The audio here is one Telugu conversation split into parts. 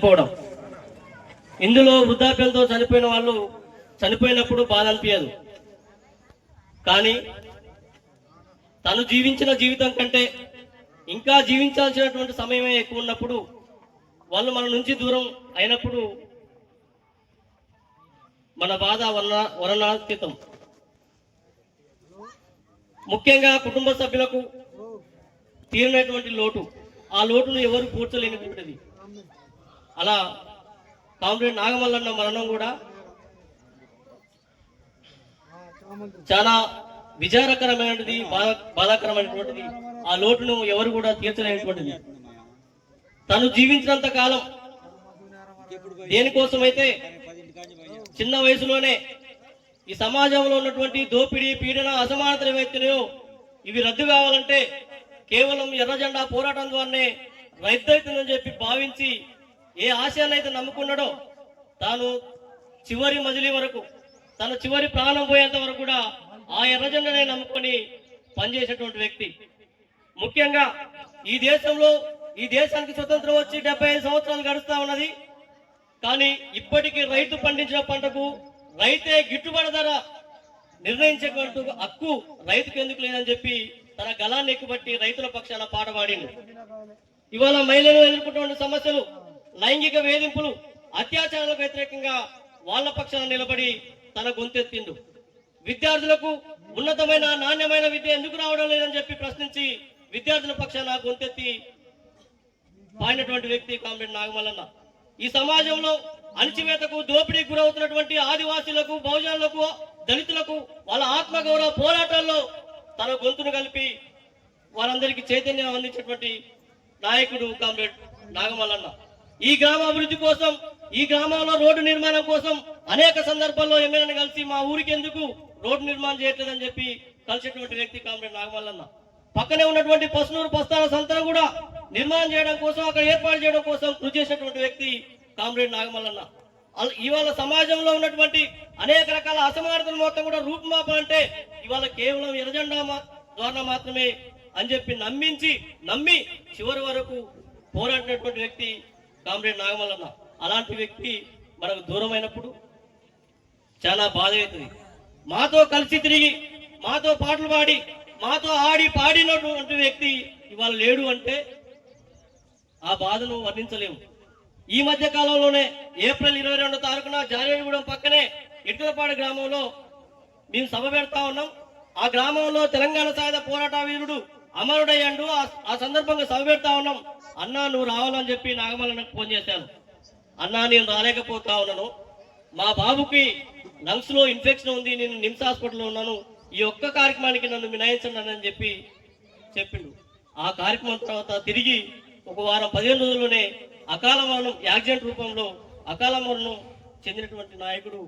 చనిపోవడం. ఇందులో వృద్ధాప్యంతో చనిపోయిన వాళ్ళు చనిపోయినప్పుడు బాధ అనిపించదు, కానీ తను జీవించిన జీవితం కంటే ఇంకా జీవించాల్సినటువంటి సమయమే ఎక్కువ ఉన్నప్పుడు వాళ్ళు మన నుంచి దూరం అయినప్పుడు మన బాధ వర్ణాతీతం. ముఖ్యంగా కుటుంబ సభ్యులకు తీరినటువంటి లోటు, ఆ లోటును ఎవరు పూడ్చలేనిటువంటిది. అలా కామ్రేడ్ నాగమల్లన్న మరణం కూడా చాలా విచారకరమైనది, బాధాకరమైనటువంటిది. ఆ లోటును ఎవరు కూడా తీర్చలేనటువంటిది. తను జీవించినంత కాలం దేనికోసమైతే చిన్న వయసులోనే ఈ సమాజంలో ఉన్నటువంటి దోపిడీ, పీడన, అసమానతలు ఏవైతున్నాయో ఇవి రద్దు కావాలంటే కేవలం ఎర్రజెండా పోరాటం ద్వారానే రద్దవుతుందని చెప్పి భావించి ఏ ఆశయాన్ని అయితే నమ్ముకున్నాడో తాను చివరి మజిలీ వరకు, తన చివరి ప్రాణం పోయేంత వరకు కూడా ఆ ఎర్రజెండానే నమ్ముకొని పనిచేసేటువంటి వ్యక్తి. ముఖ్యంగా ఈ దేశానికి స్వతంత్రం వచ్చి 75 సంవత్సరాలు గడుస్తా ఉన్నది. కానీ ఇప్పటికీ రైతు పండించిన పంటకు రైతే గిట్టుబాటు ధర నిర్ణయించేటువంటి హక్కు రైతుకు ఎందుకు లేదని చెప్పి తన గలాన్ని ఎక్కుబట్టి రైతుల పక్షాన పాట పాడింది. ఇవాళ మహిళలు ఎదుర్కొంటున్న సమస్యలు, లైంగిక వేధింపులు, అత్యాచారాలకు వ్యతిరేకంగా వాళ్ళ పక్షాన నిలబడి తన గొంతెత్తిండు. విద్యార్థులకు ఉన్నతమైన నాణ్యమైన విద్య ఎందుకు రావడం లేదని చెప్పి ప్రశ్నించి విద్యార్థుల పక్షాన గొంతెత్తి పాడినటువంటి వ్యక్తి కామ్రేడ్ నాగమల్లన్న. ఈ సమాజంలో అణచివేతకు, దోపిడీకి గురవుతున్నటువంటి ఆదివాసీలకు, బహుజనులకు, దళితులకు వాళ్ళ ఆత్మగౌరవ పోరాటాల్లో తన గొంతును కలిపి వారందరికీ చైతన్యం అందించినటువంటి నాయకుడు కామ్రేడ్ నాగమల్లన్న. ఈ గ్రామ అభివృద్ధి కోసం, ఈ గ్రామంలో రోడ్డు నిర్మాణం కోసం అనేక సందర్భాల్లో ఎమ్మెల్యేని కలిసి మా ఊరికి ఎందుకు రోడ్డు నిర్మాణం చేయట్లేదని చెప్పి కలిసినటువంటి వ్యక్తి కామ్రేడ్ నాగమల్లన్న. పక్కనే ఉన్నటువంటి పసునూరు పస్తాల సంతను కూడా నిర్మాణం చేయడం కోసం, అక్కడ ఏర్పాటు చేయడం కోసం కృషి చేసినటువంటి వ్యక్తి కామ్రేడ్ నాగమల్లన్న. ఇవాళ సమాజంలో ఉన్నటువంటి అనేక రకాల అసమానతలు మొత్తం కూడా రూపుమాపాలంటే ఇవాళ కేవలం ఎర్రజెండా ద్వారా మాత్రమే అని చెప్పి నమ్మి చివరి వరకు పోరాడినటువంటి వ్యక్తి కామ్రేడ్ నాగమల్లన్న. అలాంటి వ్యక్తి మనకు దూరమైనప్పుడు చాలా బాధ అవుతుంది. మాతో కలిసి తిరిగి, మాతో పాటలు పాడి, మాతో ఆడి పాడినటువంటి వ్యక్తి ఇవాళ లేడు అంటే ఆ బాధను వర్ణించలేము. ఈ మధ్య కాలంలోనే ఏప్రిల్ 22వ తారీఖున జారేగూడెం పక్కనే ఇటులపాడు గ్రామంలో మేము సభ పెడతా ఉన్నాం. ఆ గ్రామంలో తెలంగాణ సాయుధ పోరాట వీరుడు అమరుడయ్యాడు. ఆ సందర్భంగా సభ పెడతా ఉన్నాం. అన్నా నువ్వు రావాలని చెప్పి నాగమల్లన్నకు ఫోన్ చేశాను. అన్నా నేను రాలేకపోతా ఉన్నాను, మా బాబుకి లంగ్స్ లో ఇన్ఫెక్షన్ ఉంది, నేను నిమ్స్ హాస్పిటల్లో ఉన్నాను, ఈ ఒక్క కార్యక్రమానికి నన్ను మినహాయించండి అని చెప్పి చెప్పిండు. ఆ కార్యక్రమం తర్వాత తిరిగి ఒక వారం 15 రోజుల్లోనే అకాల మరణం, యాక్సిడెంట్ రూపంలో అకాల మరణం చెందినటువంటి నాయకుడు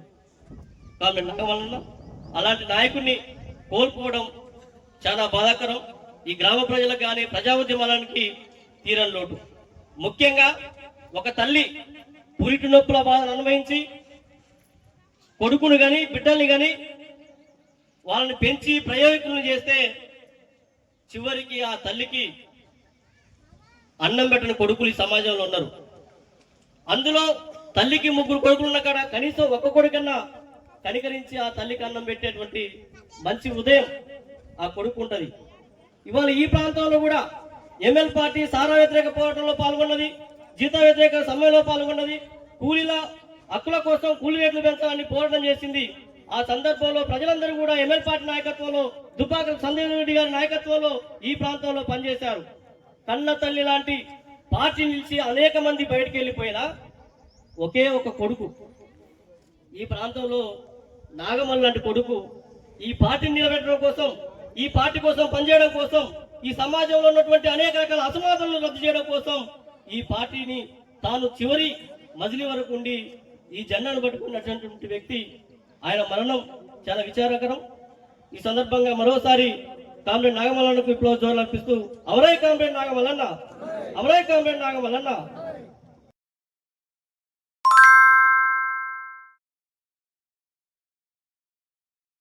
కామ్రేడ్ నాగమల్లన్న. అలాంటి నాయకుడిని కోల్పోవడం చాలా బాధాకరం. ఈ గ్రామ ప్రజలకు కానీ ప్రజా ఉద్యమానికి తీరని లోటు. ముఖ్యంగా ఒక తల్లి పురిటి నొప్పుల బాధను అనుభవించి కొడుకును కానీ బిడ్డల్ని కానీ వాళ్ళని పెంచి ప్రయోజకులను చేస్తే చివరికి ఆ తల్లికి అన్నం పెట్టిన కొడుకులు ఈ సమాజంలో ఉన్నారు. అందులో తల్లికి 3 కొడుకులు ఉన్న కాడ కనీసం ఒక్క కొడుకన్నా కనికరించి ఆ తల్లికి అన్నం పెట్టేటువంటి మంచి ఉదయం ఆ కొడుకు ఉంటుంది. ఇవాళ ఈ ప్రాంతంలో కూడా ఎంఎల్ పార్టీ సారా వ్యతిరేక పోరాటంలో పాల్గొన్నది, జీత వ్యతిరేక సమ్మెలో పాల్గొన్నది, కూలీల హక్కుల కోసం కూలీ రేట్లు పెంచాలని పోరాటం చేసింది. ఆ సందర్భంలో ప్రజలందరూ కూడా ఎంఎల్ పార్టీ నాయకత్వంలో, దుబ్బాక సంజయ్ రెడ్డి గారి నాయకత్వంలో ఈ ప్రాంతంలో పనిచేశారు. కన్న తల్లి లాంటి పార్టీ నిలిచి అనేక మంది బయటకు వెళ్ళిపోయినా ఒకే ఒక కొడుకు ఈ ప్రాంతంలో నాగమల్ల లాంటి కొడుకు ఈ పార్టీని నిలబెట్టడం కోసం, ఈ పార్టీ కోసం పనిచేయడం కోసం, ఈ సమాజంలో ఉన్నటువంటి అనేక రకాల అసమానతలను రద్దు చేయడం కోసం ఈ పార్టీని తాను చివరి మజిలీ వరకు ఉండి ఈ జెండాను పట్టుకున్నటువంటి వ్యక్తి. ఆయన మరణం చాలా విచారకరం. ఈ సందర్భంగా మరోసారి కామ్రేడ్ నాగమల్లన్నకు విప్లవ జోరులు అర్పిస్తూ అవరై కామ్రేడ్ నాగమల్లన్న, అవరై కామ్రేడ్ నాగమల్లన్న.